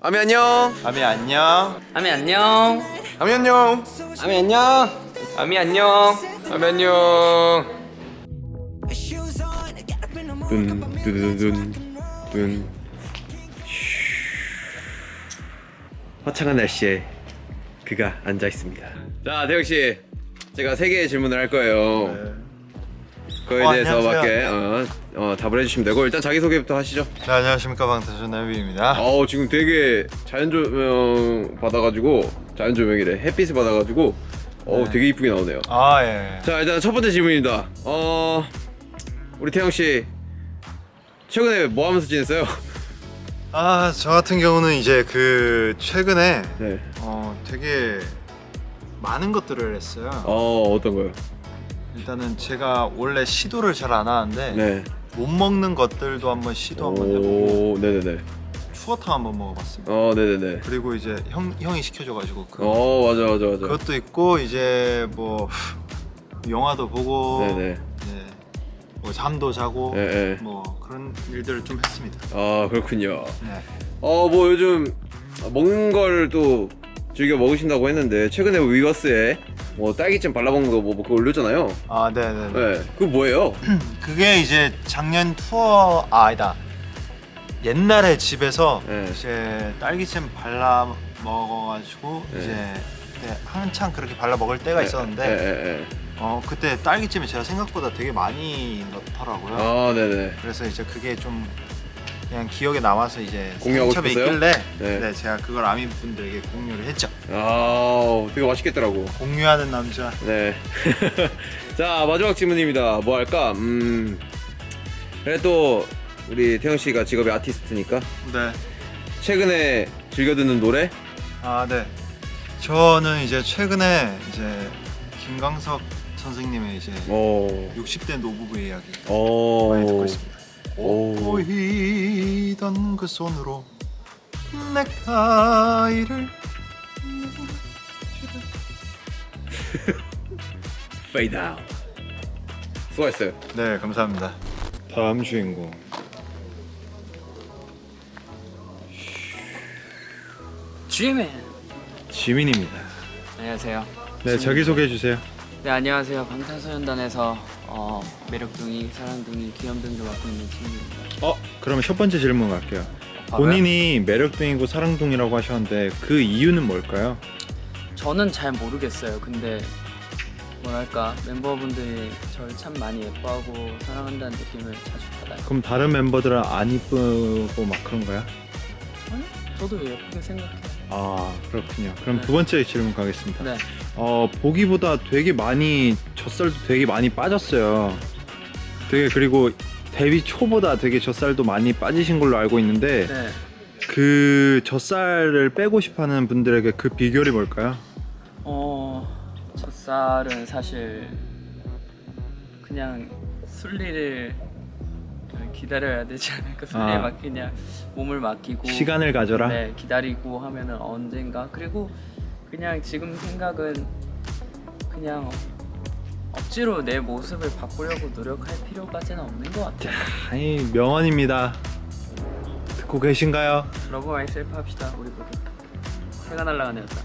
아미 안녕. 아미 안녕. 아미 안녕. 아미 안녕. 아미 안녕. 아미 안녕. 아미 안녕. 둔. 화창한 날씨에 그가 앉아 있습니다. 자, 대혁 씨, 제가 3개의 질문을 할 거예요. 그거에 대해서밖에 답을 해주시면 되고 일단 자기 소개부터 하시죠. 네, 안녕하십니까, 방탄소년 뮤비입니다. 지금 되게 자연 조명 받아가지고 자연 조명이래. 햇빛을 받아가지고 되게 이쁘게 나오네요. 아, 예. 자, 일단 첫 번째 질문입니다. 우리 태영 씨 최근에 뭐 하면서 지냈어요? 아, 저 같은 경우는 이제 최근에 네. 되게 많은 것들을 했어요. 어떤 거요? 일단은 제가 원래 시도를 잘 안 하는데 네. 못 먹는 것들도 한번 시도 한번 해보고 네네네. 추어탕 한번 먹어봤습니다. 네네네. 그리고 이제 형이 시켜줘가지고 맞아. 그것도 있고 이제 뭐 영화도 보고 네네. 이제 뭐 잠도 자고 네. 뭐 그런 일들을 좀 했습니다. 그렇군요. 네. 뭐 요즘 먹는 걸 또 즐겨 먹으신다고 했는데 최근에 위버스에 뭐 딸기잼 발라먹는 거 뭐 그거 올렸잖아요. 아, 네네. 네. 그거 뭐예요? 그게 이제 작년 투어 아니다. 옛날에 집에서 네. 이제 딸기잼 발라 먹어가지고 네. 이제 그때 한창 그렇게 발라 먹을 때가 있었는데 네. 그때 딸기잼이 제가 생각보다 되게 많이 넣더라고요. 네네. 그래서 이제 그게 좀 그냥 기억에 남아서 이제 공유하고 상처에 싶었어요? 있길래 네. 네, 제가 그걸 아미 분들에게 공유를 했죠. 되게 맛있겠더라고. 공유하는 남자. 네. 자, 마지막 질문입니다. 뭐 할까? 그래 또 우리 태영 씨가 직업이 아티스트니까 네. 최근에 즐겨 듣는 노래? 아, 네. 저는 이제 최근에 이제 김광석 선생님의 이제 60대 노부부의 이야기 많이 듣고 있습니다. 보이던 그 손으로 넥타이를 Fade out. 수고했어요. 네, 감사합니다. 다음 주인공 G맨. 지민입니다. 안녕하세요. 네, 자기소개해 주세요. 네, 안녕하세요. 방탄소년단에서 매력둥이, 사랑둥이, 귀염둥이를 맡고 있는 친구입니다. 그러면 첫 번째 질문 갈게요. 봐봐요. 본인이 매력둥이고 사랑둥이라고 하셨는데 그 이유는 뭘까요? 저는 잘 모르겠어요. 근데 뭐랄까 멤버분들이 저를 참 많이 예뻐하고 사랑한다는 느낌을 자주 받아요. 그럼 다른 멤버들은 안 이쁘고 막 그런가요? 아니, 저도 예쁘게 생각해요. 아, 그렇군요. 그럼 네. 두 번째 질문 가겠습니다. 네. 보기보다 되게 많이 젖살도 되게 많이 빠졌어요. 그리고 데뷔 초보다 되게 젖살도 많이 빠지신 걸로 알고 있는데 네. 그 젖살을 빼고 싶어하는 분들에게 그 비결이 뭘까요? 젖살은 사실 그냥 순리를 기다려야 되지 않을까. 순리에 그냥 몸을 맡기고 시간을 가져라. 네, 기다리고 하면은 언젠가. 그리고 그냥 지금 생각은 그냥 억지로 내 모습을 바꾸려고 노력할 필요까지는 없는 것 같아요. 아니, 명언입니다. 듣고 계신가요? 러브 마이셀프 합시다 우리 모두. 해가 날아가는 여자.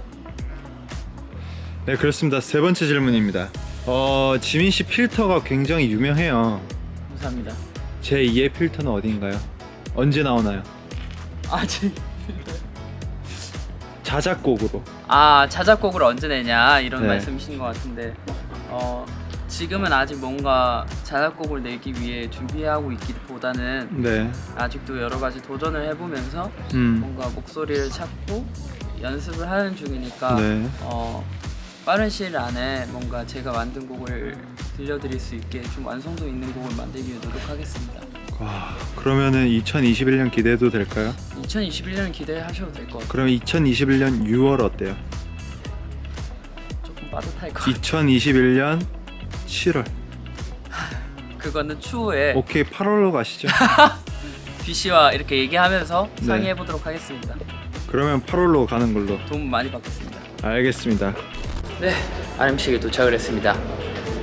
네, 그렇습니다. 세 번째 질문입니다. 지민 씨 필터가 굉장히 유명해요. 감사합니다. 제 2의 필터는 어디인가요? 언제 나오나요? 아직 자작곡으로. 자작곡을 언제 내냐 이런 네. 말씀이신 것 같은데 지금은 아직 뭔가 자작곡을 내기 위해 준비하고 있기보다는 네. 아직도 여러 가지 도전을 해보면서 뭔가 목소리를 찾고 연습을 하는 중이니까 네. 빠른 시일 안에 뭔가 제가 만든 곡을 들려드릴 수 있게 좀 완성도 있는 곡을 만들기 위해 노력하겠습니다. 그러면은 2021년 기대해도 될까요? 2021년 기대하셔도 될 것 같아요. 그럼 2021년 6월 어때요? 조금 빠듯할 것 같아요. 2021년 7월. 그거는 추후에 오케이, 8월로 가시죠. BC와 이렇게 얘기하면서 네. 상의해보도록 하겠습니다. 그러면 8월로 가는 걸로. 도움 많이 받겠습니다. 알겠습니다. 네, RMC에 도착을 했습니다.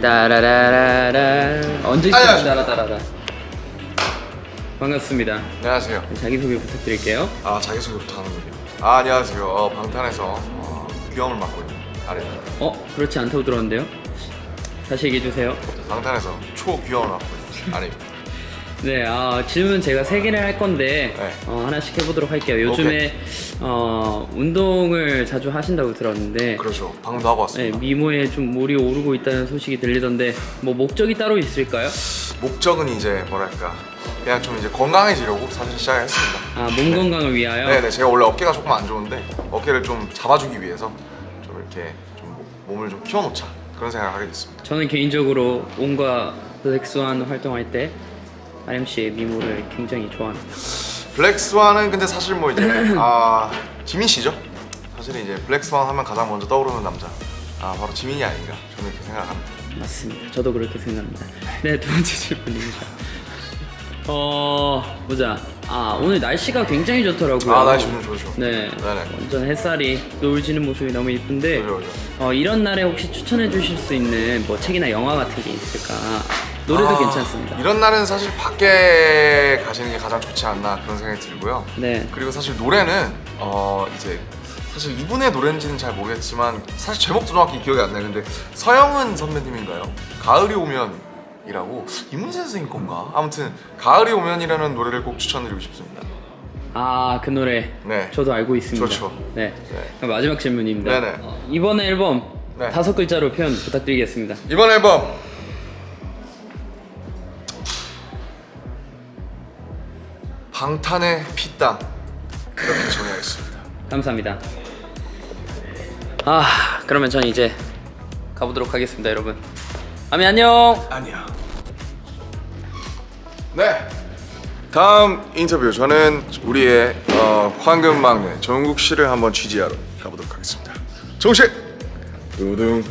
따라라라라. 언제 있어? 따라따라라. 반갑습니다. 안녕하세요. 자기소개 부탁드릴게요. 자기소개부터 하는군요. 안녕하세요. 방탄에서 귀여움을 맡고 있는 아래입니다. 그렇지 않다고 들었는데요. 다시 얘기해 주세요. 방탄에서 초귀여움을 맡고 있는 아래입니다. 네, 질문 제가 3개를 할 건데 네. 하나씩 해보도록 할게요. 요즘에 운동을 자주 하신다고 들었는데 그렇죠. 방금도 하고 네, 왔습니다. 미모에 좀 물이 오르고 있다는 소식이 들리던데 뭐 목적이 따로 있을까요? 목적은 이제 뭐랄까 그냥 좀 이제 건강해지려고 사실 시작했습니다. 몸 건강을 위하여? 네네. 제가 원래 어깨가 조금 안 좋은데 어깨를 좀 잡아주기 위해서 좀 이렇게 좀 몸을 좀 키워놓자 그런 생각을 하게 됐습니다. 저는 개인적으로 온과 블랙스완 활동할 때 RMC의 미모를 굉장히 좋아합니다. 블랙스완은 근데 사실 뭐 이제 지민 씨죠. 사실 이제 블랙스완 하면 가장 먼저 떠오르는 남자 바로 지민이 아닌가 저는 이렇게 생각합니다. 맞습니다. 저도 그렇게 생각합니다. 네, 두 번째 질문입니다. 보자. 오늘 날씨가 굉장히 좋더라고요. 날씨 좀 좋죠. 네, 네네. 완전 햇살이 노을 지는 모습이 너무 예쁜데 그죠. 이런 날에 혹시 추천해 주실 수 있는 뭐 책이나 영화 같은 게 있을까? 노래도 괜찮습니다. 이런 날은 사실 밖에 가시는 게 가장 좋지 않나 그런 생각이 들고요. 네. 그리고 사실 노래는 이제 사실 이분의 노래인지는 잘 모르겠지만 사실 제목도 정확히 기억이 안 나는데 서영은 선배님인가요? 가을이 오면이라고 이문세 선생님 건가? 아무튼 가을이 오면이라는 노래를 꼭 추천드리고 싶습니다. 그 노래. 네. 저도 알고 있습니다. 좋죠. 네. 네. 그럼 마지막 질문입니다. 네네. 이번 앨범 네. 5글자로 표현 부탁드리겠습니다. 이번 앨범 방탄의 피땀 이렇게 정의하겠습니다. 감사합니다. 그러면 전 이제 가보도록 하겠습니다, 여러분. 아미 안녕. 아니야. 네. 다음 인터뷰 저는 우리의 황금 막내 정국 씨를 한번 취재하러 가보도록 하겠습니다. 정국 씨. 두둥.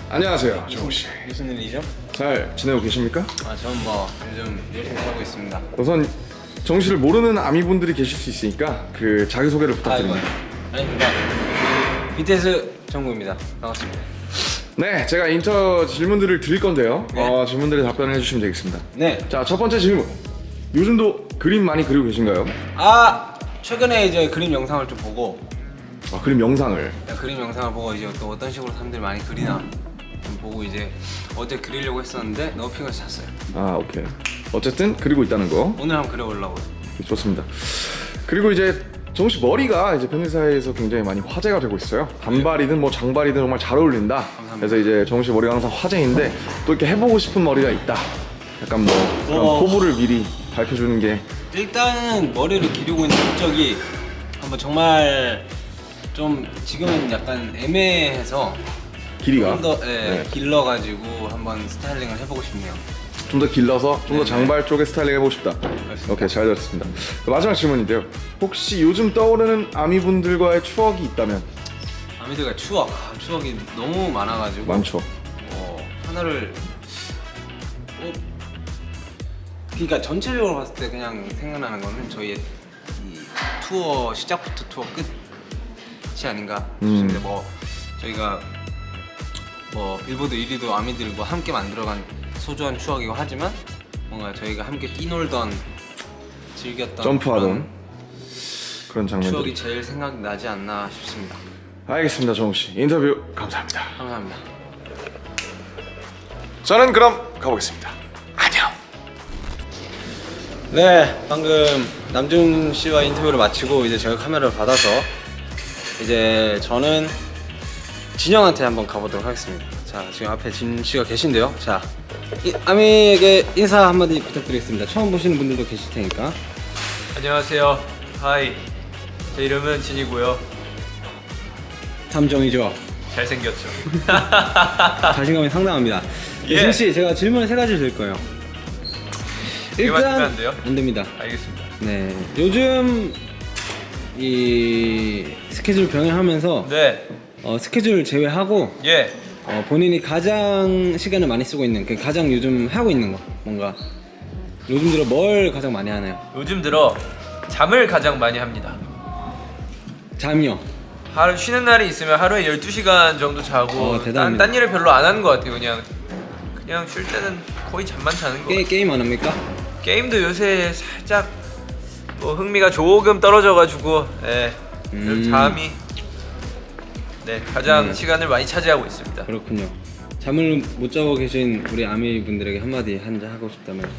안녕하세요, 정국 씨. 무슨 일이죠? 잘 지내고 계십니까? 저는 뭐 요즘 열심히 살고 있습니다. 우선 정국 씨를 모르는 아미분들이 계실 수 있으니까 그 자기 소개를 부탁드립니다. 아닙니다. BTS 정국입니다. 반갑습니다. 네, 제가 인터 질문들을 드릴 건데요. 네. 질문들에 답변을 해주시면 되겠습니다. 네. 자, 첫 번째 질문. 요즘도 그림 많이 그리고 계신가요? 최근에 이제 그림 영상을 좀 보고 그림 영상을. 그림 영상을 보고 이제 또 어떤 식으로 사람들이 많이 그리나 좀 보고 이제 어제 그리려고 했었는데 너무 피곤해서 잤어요. 오케이. 어쨌든 그리고 있다는 거. 오늘 한번 그려보려고요. 좋습니다. 그리고 이제 정우 씨 머리가 이제 팬들 사이에서 굉장히 많이 화제가 되고 있어요. 단발이든 뭐 장발이든 정말 잘 어울린다. 감사합니다. 그래서 이제 정우 씨 머리가 항상 화제인데 또 이렇게 해보고 싶은 머리가 있다. 약간 뭐 그런 포부를 미리 밝혀주는 게. 일단은 머리를 기르고 있는 목적이 한번 정말 좀 지금은 약간 애매해서 길이가 좀 더 네. 길러가지고 한번 스타일링을 해보고 싶네요. 좀 더 길러서 좀 더 네네. 장발 쪽에 스타일링 해보고 싶다. 그렇습니다. 오케이, 잘 들었습니다. 마지막 질문인데요. 혹시 요즘 떠오르는 아미분들과의 추억이 있다면? 아미들과 추억이 너무 많아가지고 많죠. 하나를 그러니까 전체적으로 봤을 때 그냥 생각나는 거는 저희의 이 투어 시작부터 투어 끝이 아닌가 싶습니다. 뭐 저희가 뭐 빌보드 1위도 아미들과 함께 만들어간 소중한 추억이고 하지만 뭔가 저희가 함께 뛰놀던 즐겼던 점프하던 그런 장면들. 추억이 제일 생각나지 않나 싶습니다. 알겠습니다, 정우 씨. 인터뷰 감사합니다. 감사합니다. 저는 그럼 가보겠습니다. 안녕. 네, 방금 남준 씨와 인터뷰를 마치고 이제 제가 카메라를 받아서 이제 저는 진영한테 한번 가보도록 하겠습니다. 자, 지금 앞에 진 씨가 계신데요. 자, 아미에게 인사 한마디 부탁드리겠습니다. 처음 보시는 분들도 계실 테니까. 안녕하세요. 하이. 제 이름은 진이고요. 탐정이죠. 잘생겼죠. 자신감이 상당합니다. 예. 진 씨, 제가 질문을 3가지를 드릴 거예요. 이게만 주면 안 돼요? 안 됩니다. 알겠습니다. 네, 요즘 이 스케줄 병행하면서 네. 스케줄 제외하고 예. 본인이 가장 시간을 많이 쓰고 있는 가장 요즘 하고 있는 거 뭔가 요즘 들어 뭘 가장 많이 하나요? 요즘 들어 잠을 가장 많이 합니다. 잠이요. 하루 쉬는 날이 있으면 하루에 12시간 정도 자고 대단합니다. 딴 일을 별로 안 하는 것 같아요. 그냥 쉴 때는 거의 잠만 자는 거. 게임 안 합니까? 게임도 요새 살짝 뭐 흥미가 조금 떨어져가지고 좀 잠이 가장 시간을 많이 차지하고 있습니다. 그렇군요. 잠을 못 자고 계신 우리 아미 분들에게 한마디 하고 싶다면.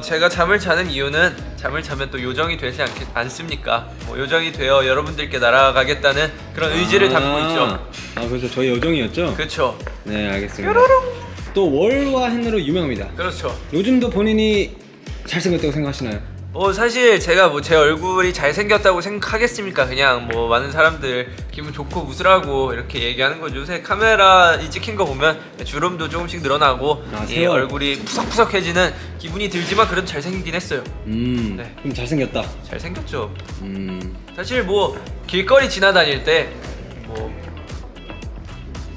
제가 잠을 자는 이유는 잠을 자면 또 요정이 되지 않습니까? 뭐 요정이 되어 여러분들께 날아가겠다는 그런 의지를 담고 있죠. 그래서 저희 요정이었죠? 그렇죠. 네, 알겠습니다. 또 월과 hen으로 유명합니다. 그렇죠. 요즘도 본인이 잘생겼다고 생각하시나요? 사실 제가 뭐 제 얼굴이 잘생겼다고 생각하겠습니까? 그냥 뭐 많은 사람들 기분 좋고 웃으라고 이렇게 얘기하는 거죠. 요새 카메라 이 찍힌 거 보면 주름도 조금씩 늘어나고 이 세월. 얼굴이 푸석푸석해지는 기분이 들지만 그래도 잘생기긴 했어요. 네. 그럼 잘생겼다. 잘생겼죠. 사실 뭐 길거리 지나다닐 때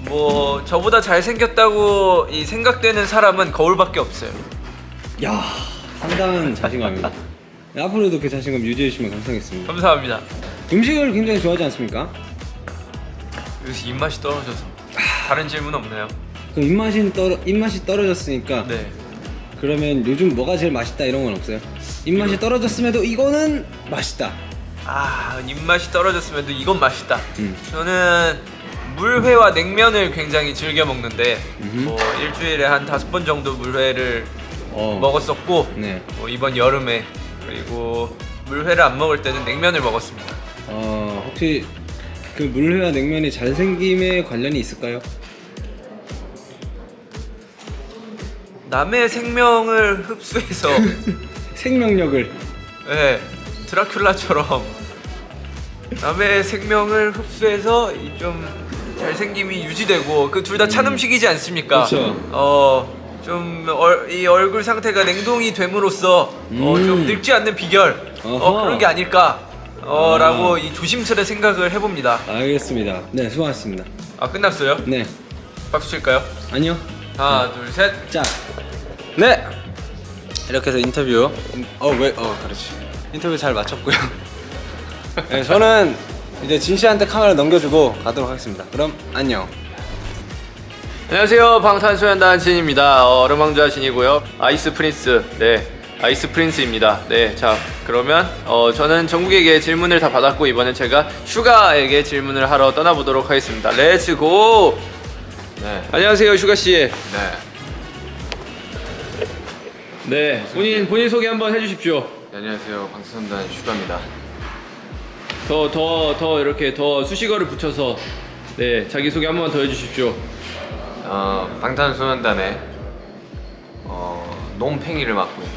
뭐 저보다 잘생겼다고 이 생각되는 사람은 거울밖에 없어요. 야, 상당한 자신감입니다. 네, 앞으로도 그 자신감 유지해 주시면 감사하겠습니다. 감사합니다. 음식을 굉장히 좋아하지 않습니까? 요새 입맛이 떨어져서 다른 질문 없나요? 그럼 입맛이 떨어졌으니까 네. 그러면 요즘 뭐가 제일 맛있다 이런 건 없어요? 입맛이 떨어졌음에도 이거는 맛있다. 입맛이 떨어졌음에도 이건 맛있다. 저는 물회와 냉면을 굉장히 즐겨 먹는데 뭐 일주일에 한 5번 정도 물회를 먹었었고 네. 뭐 이번 여름에 그리고 물회를 안 먹을 때는 냉면을 먹었습니다. 혹시 그 물회와 냉면이 잘생김에 관련이 있을까요? 남의 생명을 흡수해서 생명력을. 드라큘라처럼 남의 생명을 흡수해서 좀 잘생김이 유지되고 그 둘 다 찬 음식이지 않습니까? 그렇죠. 이 얼굴 상태가 냉동이 됨으로써 좀 늙지 않는 비결 그런 게 아닐까 라고 이 조심스레 생각을 해봅니다. 알겠습니다. 네, 수고하셨습니다. 끝났어요? 네. 박수 칠까요? 아니요. 하나 둘 셋. 자. 네. 이렇게 해서 인터뷰. 그렇지. 인터뷰 잘 마쳤고요. 네, 저는 이제 진 씨한테 카메라 넘겨주고 가도록 하겠습니다. 그럼 안녕. 안녕하세요, 방탄소년단 진입니다. 얼음왕자 진이고요. 아이스 프린스, 아이스 프린스입니다. 자 그러면 저는 전국에게 질문을 다 받았고 이번엔 제가 슈가에게 질문을 하러 떠나보도록 하겠습니다. 렛츠 고! 안녕하세요, 슈가 씨. 본인 소개 한번 해주십시오. 안녕하세요, 방탄소년단 슈가입니다. 더 이렇게 더 수식어를 붙여서 자기 소개 한번 더 해주십시오. 방탄소년단의 놈팽이를 맡고 있는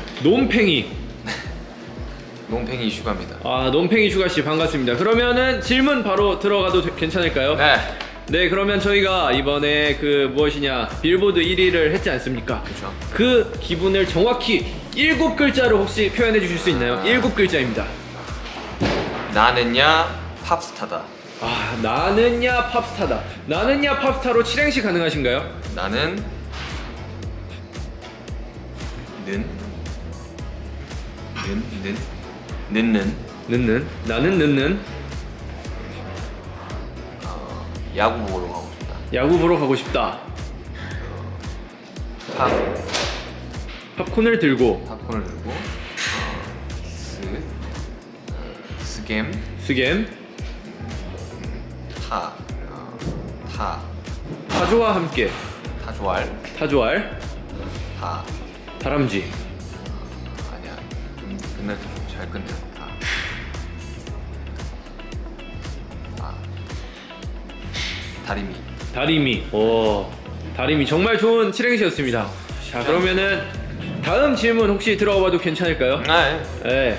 놈팽이 슈가입니다. 놈팽이 슈가 씨 반갑습니다. 그러면은 질문 바로 들어가도 괜찮을까요? 네, 그러면 저희가 이번에 그 무엇이냐 빌보드 1위를 했지 않습니까? 그렇죠. 그 기분을 정확히 7글자로 혹시 표현해 주실 수 있나요? 7글자입니다. 나는야 팝스타다. 나는야 팝스타다. 나는야 팝스타로 7행시 가능하신가요? 나는 나는 야구 보러 가고 싶다. 야구 보러 가고 싶다. 팝콘을 들고 팝콘을 들고 스겜 타조와 함께 타조알 다람쥐 아니야. 끝날 때 좀 잘 끝내. 다리미. 다리미 정말 좋은 7행시였습니다. 자, 그러면은 다음 질문 혹시 들어가봐도 괜찮을까요? 네.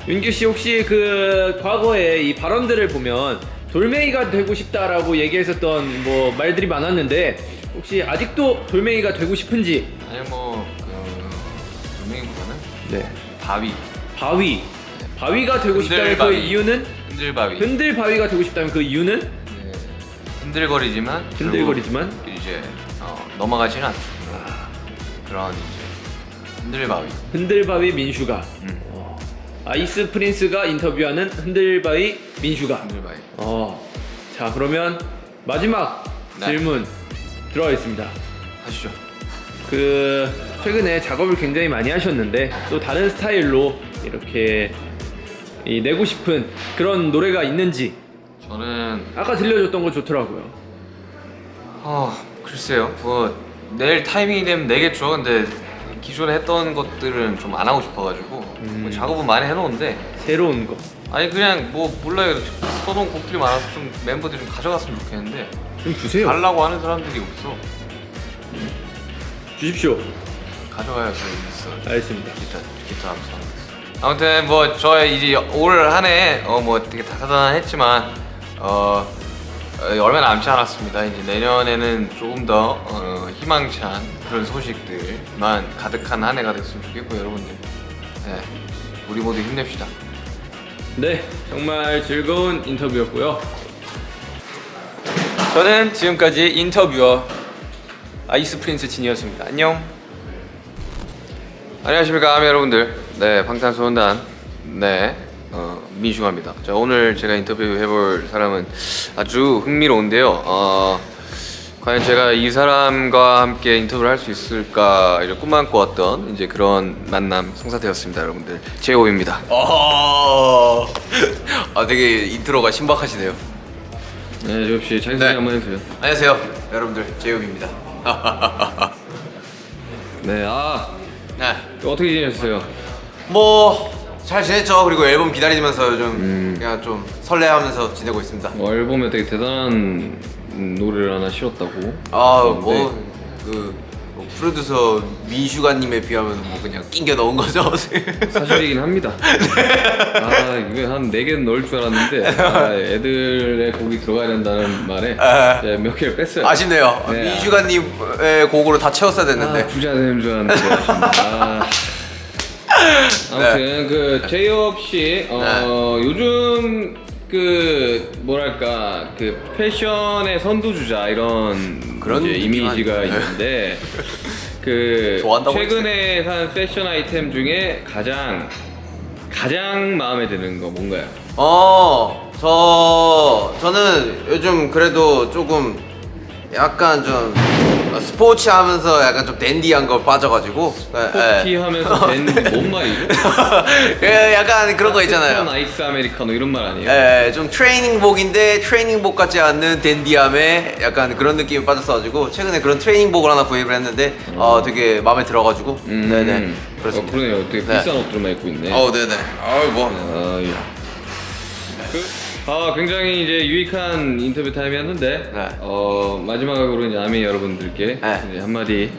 윤규 씨 혹시 그 과거에 이 발언들을 보면 돌멩이가 되고 싶다라고 얘기했었던 뭐 말들이 많았는데 혹시 아직도 돌멩이가 되고 싶은지? 아니 돌멩이보다는 바위가 되고 싶다는 그 이유는? 흔들바위가 되고 싶다면 그 이유는? 흔들거리지만 이제 넘어가지는 않습니다. 그런 이제 흔들바위 민슈가. 아이스 프린스가 인터뷰하는 흔들바위 민슈가. 자, 그러면 마지막 질문 들어가겠습니다. 하시죠. 그 최근에 작업을 굉장히 많이 하셨는데 또 다른 스타일로 이렇게 이 내고 싶은 그런 노래가 있는지. 저는 아까 들려줬던 거 좋더라고요. 글쎄요. 뭐 내일 타이밍이 되면 내겠죠. 근데 기존에 했던 것들은 좀 안 하고 싶어가지고 뭐 작업은 많이 해놓은데 새로운 거 아니 그냥 뭐 몰라요. 써놓은 곡들이 많아서 좀 멤버들이 좀 가져갔으면 좋겠는데 좀 주세요. 달라고 하는 사람들이 없어. 주십시오. 가져가야죠. 있어. 알겠습니다. 기타 하면서. 아무튼 뭐 저의 이제 올 한해 뭐 되게 다사다난했지만 얼마 남지 않았습니다. 이제 내년에는 조금 더 희망찬 그런 소식들만 가득한 한 해가 됐으면 좋겠고 여러분들, 네, 우리 모두 힘냅시다. 네, 정말 즐거운 인터뷰였고요. 저는 지금까지 인터뷰어 아이스 프린스 진이었습니다. 안녕. 안녕하십니까 아미 여러분들. 네, 방탄소년단 민중합니다. 자, 오늘 제가 인터뷰해볼 사람은 아주 흥미로운데요. 과연 제가 이 사람과 함께 인터뷰를 할 수 있을까 이제 꿈만 꾸었던 이제 그런 만남 성사되었습니다, 여러분들. 제이홉입니다. 되게 인트로가 신박하시네요. 네, 제이홉 씨 자기소개 네. 한번 해주세요. 안녕하세요, 여러분들. 제이홉입니다. 네, 네. 어떻게 지내셨어요? 뭐 잘 지냈죠. 그리고 앨범 기다리면서 요즘 그냥 좀 설레하면서 지내고 있습니다. 앨범에 되게 대단한 노래를 하나 실었다고. 뭐 프로듀서 민슈가님에 비하면 뭐 그냥 낑겨 넣은 거죠. 사실이긴 합니다. 이거 한 4개는 넣을 줄 알았는데 애들의 곡이 들어가야 된다는 말에 몇 개를 뺐어요. 아쉽네요. 네. 민슈가님의 곡으로 다 채웠어야 됐는데. 부자 되는 줄 알았는데 아쉽네. 아무튼 그 제이홉 씨 요즘 그 뭐랄까 그 패션의 선두주자 이런 그런 이제 이미지가 느낌은- 있는데 그 좋아한다고 최근에 산 패션 아이템 중에 가장 마음에 드는 거 뭔가요? 저는 요즘 그래도 조금 약간 좀 스포츠 하면서 약간 좀 댄디한 거 빠져가지고 포티 하면서 된 뭔 말이죠? 약간 그런 거 패션 있잖아요. 아이스 아메리카노 이런 말 아니에요? 좀 트레이닝복인데 트레이닝복 같지 않는 댄디함에 약간 그런 느낌이 빠졌어가지고 최근에 그런 트레이닝복을 하나 구입을 했는데 되게 마음에 들어가지고 네네 그렇습니다. 그러네요. 되게 네. 비싼 옷들만 입고 있네. 네네. 뭐 굉장히 이제 유익한 인터뷰 타임이었는데 네. 마지막으로 이제 아미 여러분들께 네. 이제 한마디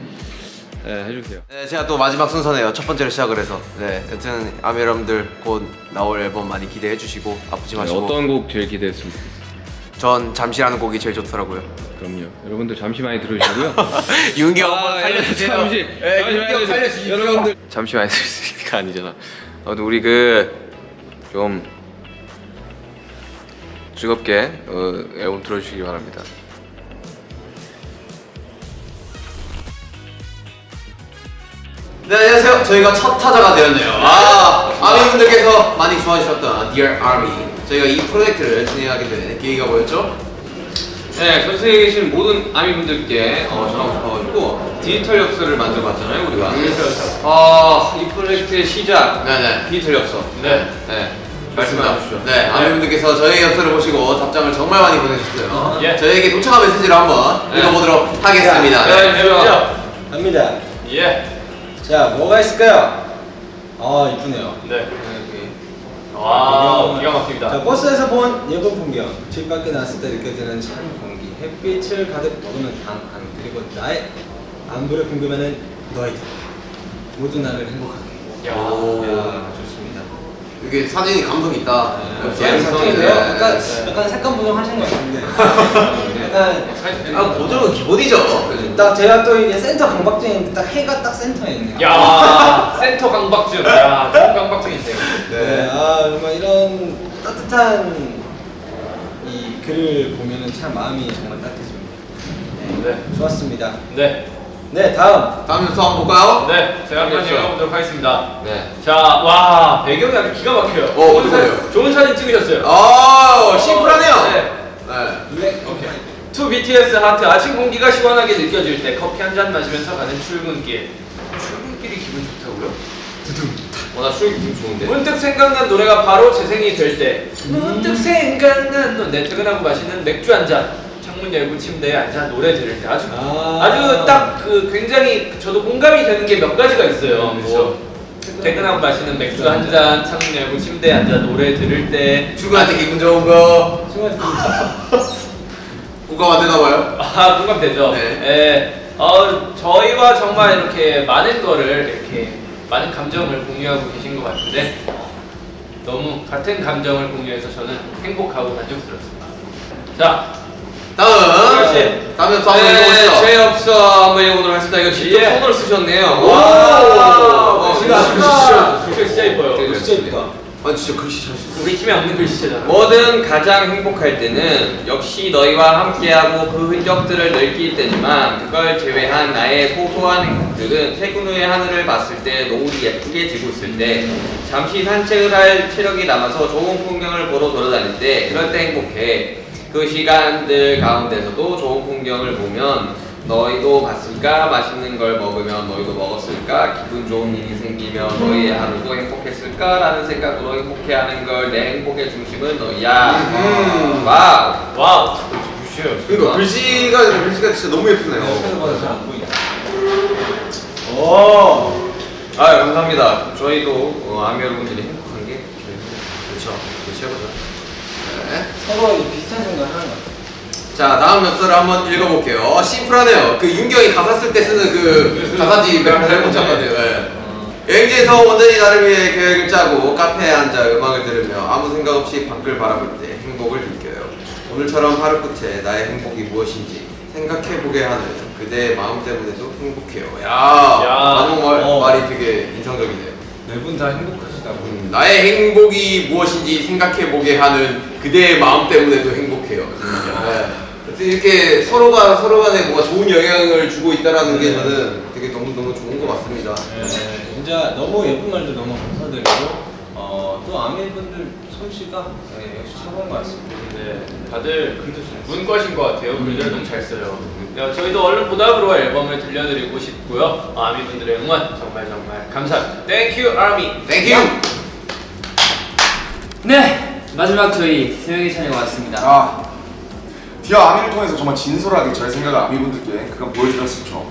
해주세요. 네, 제가 또 마지막 순서네요. 첫 번째로 시작을 해서 여튼 아미 여러분들 곧 나올 앨범 많이 기대해 주시고 아프지 마시고 어떤 곡 제일 기대했습니다. 전 잠시라는 곡이 제일 좋더라고요. 그럼요. 여러분들 잠시 많이 들으시고요. 윤기 형 한번 살려주세요. 잠시 윤기 형 살려주십시오. 여러분들 잠시 많이 들을 수 있는 거 아니잖아. 아무튼 우리 좀 즐겁게 앨범 들어주시기 바랍니다. 네, 안녕하세요. 저희가 첫 타자가 되었네요. 아미분들께서 많이 좋아하셨던 Dear Army, 저희가 이 프로젝트를 진행하게 된 계기가 뭐였죠? 네, 전 세계에 계신 모든 아미분들께 전하고 싶어가지고 디지털 엽서를 만들어봤잖아요, 우리가. 이 프로젝트의 시작, 네네. 디지털 엽서. 네. 말씀해 주시죠. 네, 아미분들께서 저희 엽서를 보시고 답장을 정말 많이 보내주셨어요. 예. 저희에게 도착한 메시지를 한번 읽어보도록 하겠습니다. 갑니다. 예. 자, 뭐가 있을까요? 이쁘네요. 네. 와, 기가 막힙니다. 자, 버스에서 본 예쁜 풍경, 집 밖에 나왔을 때 느껴지는 찬 공기, 햇빛을 가득 머금는 방 안, 그리고 나의 안부를 궁금해하는 너희들 모두 나를 행복하게. 야. 좋습니다. 이게 사진이 감성 있다. 감성인데요? 약간 색감 보정하신 것 같은데. 약간 보정은 기본이죠. 딱 제가 또 이게 센터 강박증인데 딱 해가 딱 센터에 있네요. 야, 센터 강박증. 야, 좋은 강박증인데요. 네, 정말 이런 따뜻한 이 글을 보면은 참 마음이 정말 따뜻해집니다. 네. 좋았습니다. 네. 네, 다음. 다음 엽서 한번 볼까요? 네, 제가 한번 읽어보도록 하겠습니다. 네. 자, 와, 배경이 아주 기가 막혀요. 어디 보세요? 좋은 사진 찍으셨어요. 심플하네요. 네. 네. 블랙 오케이. 투. 투 BTS 하트. 아침 공기가 시원하게 느껴질 때 커피 한 잔 마시면서 가는 출근길. 출근길이 기분 좋다고요? 나 수익 기분 좋은데. 문득 생각난 노래가 바로 재생이 될 때. 문득 생각난 노래. 퇴근하고 마시는 맥주 한 잔. 창문 열고 침대에 앉아 노래 들을 때 아주 딱 그 굉장히 저도 공감이 되는 게 몇 가지가 있어요. 뭐 퇴근하고 마시는 맥주 한 잔, 창문 열고 침대에 앉아 노래 들을 때. 출근할 때 기분 좋은 거. 공감 안 되나 봐요? 아, 공감되죠? 네. 예. 저희와 정말 이렇게 많은 거를 이렇게 많은 감정을 공유하고 계신 것 같은데 너무 같은 감정을 공유해서 저는 행복하고 만족스럽습니다. 자, 다음 그렇지. 다음 엽서 한번 읽어보시죠. 제 엽서 한번 읽어보도록 하겠습니다. 이거 직접 예. 손으로 쓰셨네요. 와, 진짜 글씨 진짜 이뻐요. 진짜 예쁘다. 아 진짜 글씨 잘 쓰. 우리 팀에 없는 글씨체잖아. 뭐든 가장 행복할 때는 역시 너희와 함께하고 그 흔적들을 느낄 때지만 그걸 제외한 나의 소소한 행복들은 퇴근 후에 하늘을 봤을 때 노을이 예쁘게 지고 있을 때 잠시 산책을 할 체력이 남아서 좋은 풍경을 보러 돌아다닐 때 그럴 때 행복해. 그 시간들 가운데서도 좋은 풍경을 보면 너희도 봤을까? 맛있는 걸 먹으면 너희도 먹었을까? 기분 좋은 일이 생기면 너희의 하루도 행복했을까? 라는 생각으로 행복해하는 걸 내 행복의 중심은 너희야. 와우. 와우. 그러니까 글씨가 진짜 너무 예쁘네요. 아 감사합니다. 저희도 아미 여러분들이 행복한 게 그렇죠. 최고죠. 네. 서로 비슷한 생각을 하는 것 같아요. 자 다음 엽서를 한번 읽어볼게요. 심플하네요. 그 윤경이 가사 쓸 때 쓰는 그 가사지 잘못 잡았네요. 네. 여행지에서 온전히 나를 위해 계획을 짜고 카페에 앉아 음악을 들으며 아무 생각 없이 밖을 바라볼 때 행복을 느껴요. 오늘처럼 하루 끝에 나의 행복이 무엇인지 생각해보게 하는 그대의 마음 때문에도 행복해요. 마지막 말이 되게 인상적이네요. 네 분 다 행복하시다고. 나의 행복이 무엇인지 생각해보게 하는 그대의 마음 때문에도 행복해요. 네. 이렇게 서로가 서로 간에 뭔가 좋은 영향을 주고 있다라는 게 저는 되게 너무너무 좋은 것 같습니다. 네, 진짜 너무 예쁜 말도 너무 감사드리고 또 아미분들 솜씨가 역시 최고인 것 같습니다. 네, 다들 문과신 것 같아요. 글들 너무 잘 써요. 저희도 얼른 보답으로 앨범을 들려드리고 싶고요. 아미분들의 응원 정말 감사합니다. Thank you, 아미. Thank you. 네, 마지막 저희 세 명의 찬이가 왔습니다. 디어 아미를 통해서 정말 진솔하게 저의 생각을 아미분들께 그간 보여드렸었죠.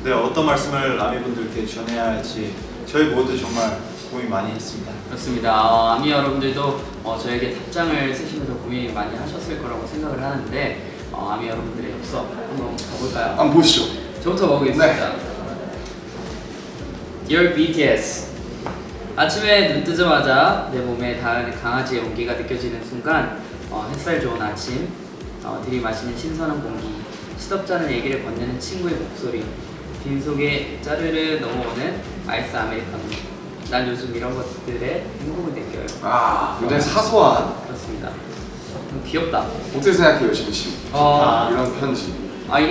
네, 어떤 말씀을 아미분들께 전해야 할지 저희 모두 정말 고민 많이 했습니다. 그렇습니다. 아미 여러분들도 저에게 답장을 쓰시면서 고민 많이 하셨을 거라고 생각을 하는데 아미 여러분들의 엽서 한번 가볼까요? 한번 보시죠. 저부터 가보겠습니다. Dear BTS, 아침에 눈 뜨자마자 내 몸에 닿은 강아지의 온기가 느껴지는 순간 햇살 좋은 아침, 들이마시는 신선한 공기, 시덥잖은 얘기를 건네는 친구의 목소리, 빈속에 짜르르 넘어오는 아이스 아메리카노. 난 요즘 이런 것들에 행복을 느껴요. 굉장히 사소한. 그렇습니다. 귀엽다. 어떻게 생각해요, 지금 이런 편지?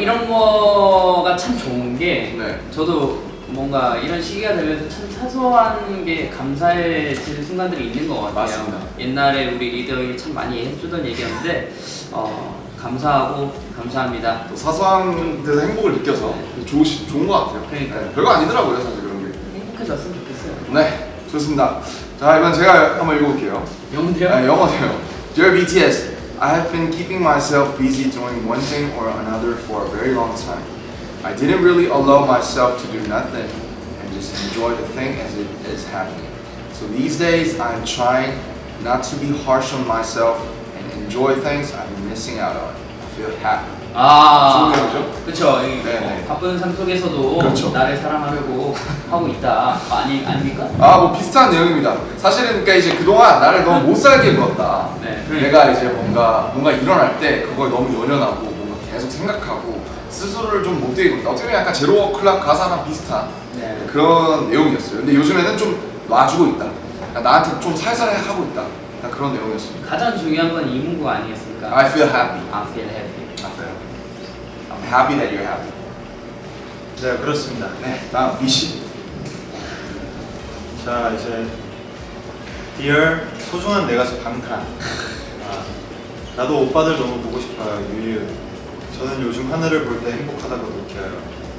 이런 거가 참 좋은 게 네. 저도 뭔가 이런 시기가 되면서 참 사소한 게 감사해지는 순간들이 있는 것 같아요. 맞습니다. 옛날에 우리 리더들이 참 많이 해주던 얘기였는데 감사하고 감사합니다. 또 사소한 데서 행복을 느껴서 좋은 것 같아요. 그러니까요. 별거 아니더라고요, 사실 그런 게. 행복해졌으면 좋겠어요. 네, 좋습니다. 자, 이번 제가 한번 읽어볼게요. 영어인데요? 영어네요. Dear BTS, I have been keeping myself busy doing one thing or another for a very long time. I didn't really allow myself to do nothing and just enjoy the thing as it is happening. So these days, I'm trying not to be harsh on myself and enjoy things I've been missing out on. I feel happy. 무슨 내용이죠? 그쵸. 네네. 바쁜 삶 속에서도 그렇죠. 나를 사랑하려고 하고 있다. 아닙니까? 뭐 비슷한 내용입니다. 사실은 그러니까 이제 그동안 나를 너무 못 살게 굴었다. 네, 내가 이제 뭔가 일어날 때 그걸 너무 연연하고 뭔가 계속 생각하고 스스로를 좀 못되게 굴었다. 어떻게 보면 약간 제로 클럽 가사랑 비슷한 네. 그런 내용이었어요. 근데 요즘에는 좀 놔주고 있다. 나한테 좀 살살 하고 있다. 그런 내용이었습니다. 가장 중요한 건 이 문구 아니겠습니까? I feel happy. I feel happy. I'm happy that you're happy. 네, 그렇습니다. 네, 다음 비씨. 자, 이제 Dear 소중한 내 가수 방탄. 나도 오빠들 너무 보고 싶어요. 유유. 저는 요즘 하늘을 볼 때 행복하다고 느껴요.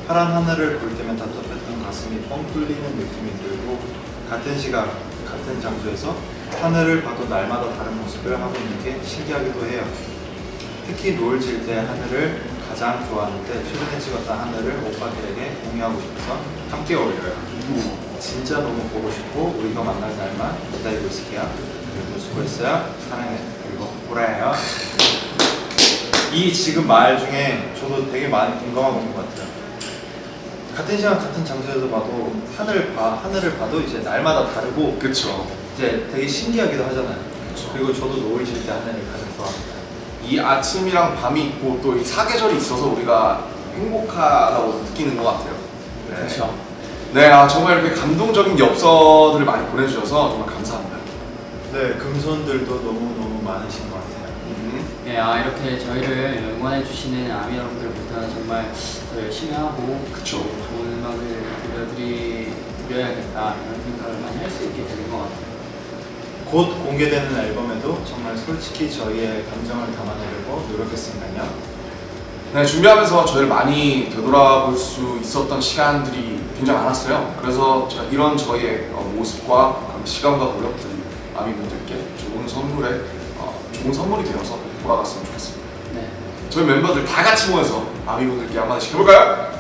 파란 하늘을 볼 때면 답답했던 가슴이 뻥 뚫리는 느낌이 들고 같은 시각, 같은 장소에서 하늘을 봐도 날마다 다른 모습을 하고 있는 게 신기하기도 해요. 특히 노을 질 때 하늘을 가장 좋아하는데 최근에 찍었던 하늘을 오빠들에게 공유하고 싶어서 함께 올려요. 진짜 너무 보고 싶고 우리가 만날 날만 기다리고 있을게요. 그래도 수고했어요. 사랑해. 그리고 보라예요. 이 지금 말 중에 저도 되게 많이 공감하고 있는 것 같아요. 같은 시간 같은 장소에서 봐도 하늘을 봐도 이제 날마다 다르고 그쵸. 이제 되게 신기하기도 하잖아요. 그리고 저도 노을 질 때 하늘을 가장 좋아합니다. 이 아침이랑 밤이 있고 또 이 사계절이 있어서 우리가 행복하다고 느끼는 것 같아요. 네. 그렇죠. 네, 정말 이렇게 감동적인 엽서들을 많이 보내주셔서 정말 감사합니다. 네, 금손들도 너무 많으신 것 같아요. 네, 이렇게 저희를 응원해 주시는 아미 여러분들부터 정말 더 열심히 하고 그쵸. 좋은 음악을 드려야겠다 이런 생각을 많이 할 수 있게 되는 것 같아요. 곧 공개되는 앨범에도 정말 솔직히 저희의 감정을 담아내려고 노력했으니까요. 네, 준비하면서 저희를 많이 되돌아볼 수 있었던 시간들이 굉장히 많았어요. 그래서 이런 저희의 모습과 시간과 노력들이 아미분들께 좋은 선물이 되어서 돌아갔으면 좋겠습니다. 네. 저희 멤버들 다 같이 모여서 아미분들께 한마디씩 해볼까요?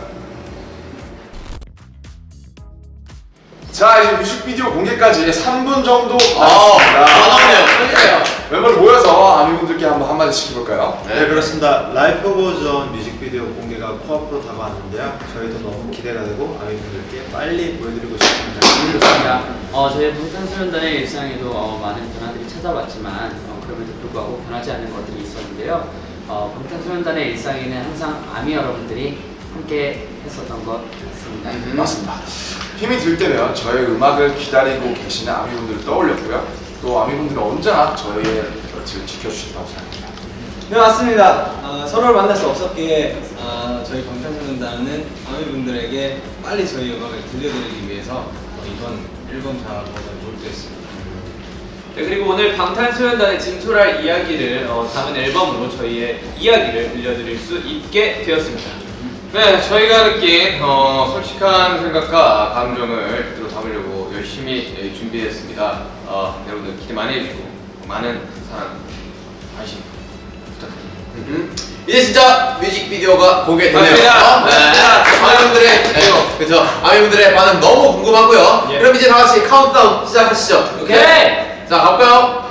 자, 이제 뮤직비디오 공개까지 3분 정도 남았습니다. 멤버들 모여서 아미분들께 한마디씩 해볼까요? 네, 그렇습니다. 라이브 버전 뮤직비디오 공개가 코앞으로 다가왔는데요. 저희도 너무 기대가 되고 아미분들께 빨리 보여드리고 싶습니다. 그렇습니다. 저희 방탄소년단의 일상에도 많은 변화들이 찾아왔지만 그럼에도 불구하고 변하지 않는 것들이 있었는데요. 방탄소년단의 일상에는 항상 아미 여러분들이 함께 했었던 것 같습니다. 맞습니다. 힘이 들 때면 저의 음악을 기다리고 계시는 아미분들을 떠올렸고요. 또 아미분들은 언제나 저의 곁을 지켜주신다고 생각합니다. 네, 맞습니다. 서로를 만날 수 없었기에 저희 방탄소년단은 아미분들에게 빨리 저희 음악을 들려드리기 위해서 이번 앨범 작업을 몰두했습니다. 네, 그리고 오늘 방탄소년단의 진솔할 이야기를 담은 앨범으로 저희의 이야기를 들려드릴 수 있게 되었습니다. 네, 저희가 느낀 솔직한 생각과 감정을 그대로 담으려고 열심히 준비했습니다. 여러분들 기대 많이 해주시고 많은 사랑, 관심 부탁드립니다. 이제 진짜 뮤직비디오가 공개되네요. 맞습니다. 아미분들의 그죠? 아미분들의 반응 너무 궁금하고요. 그럼 이제 다 같이 카운트다운 시작하시죠. 오케이. 자, 가볼까요?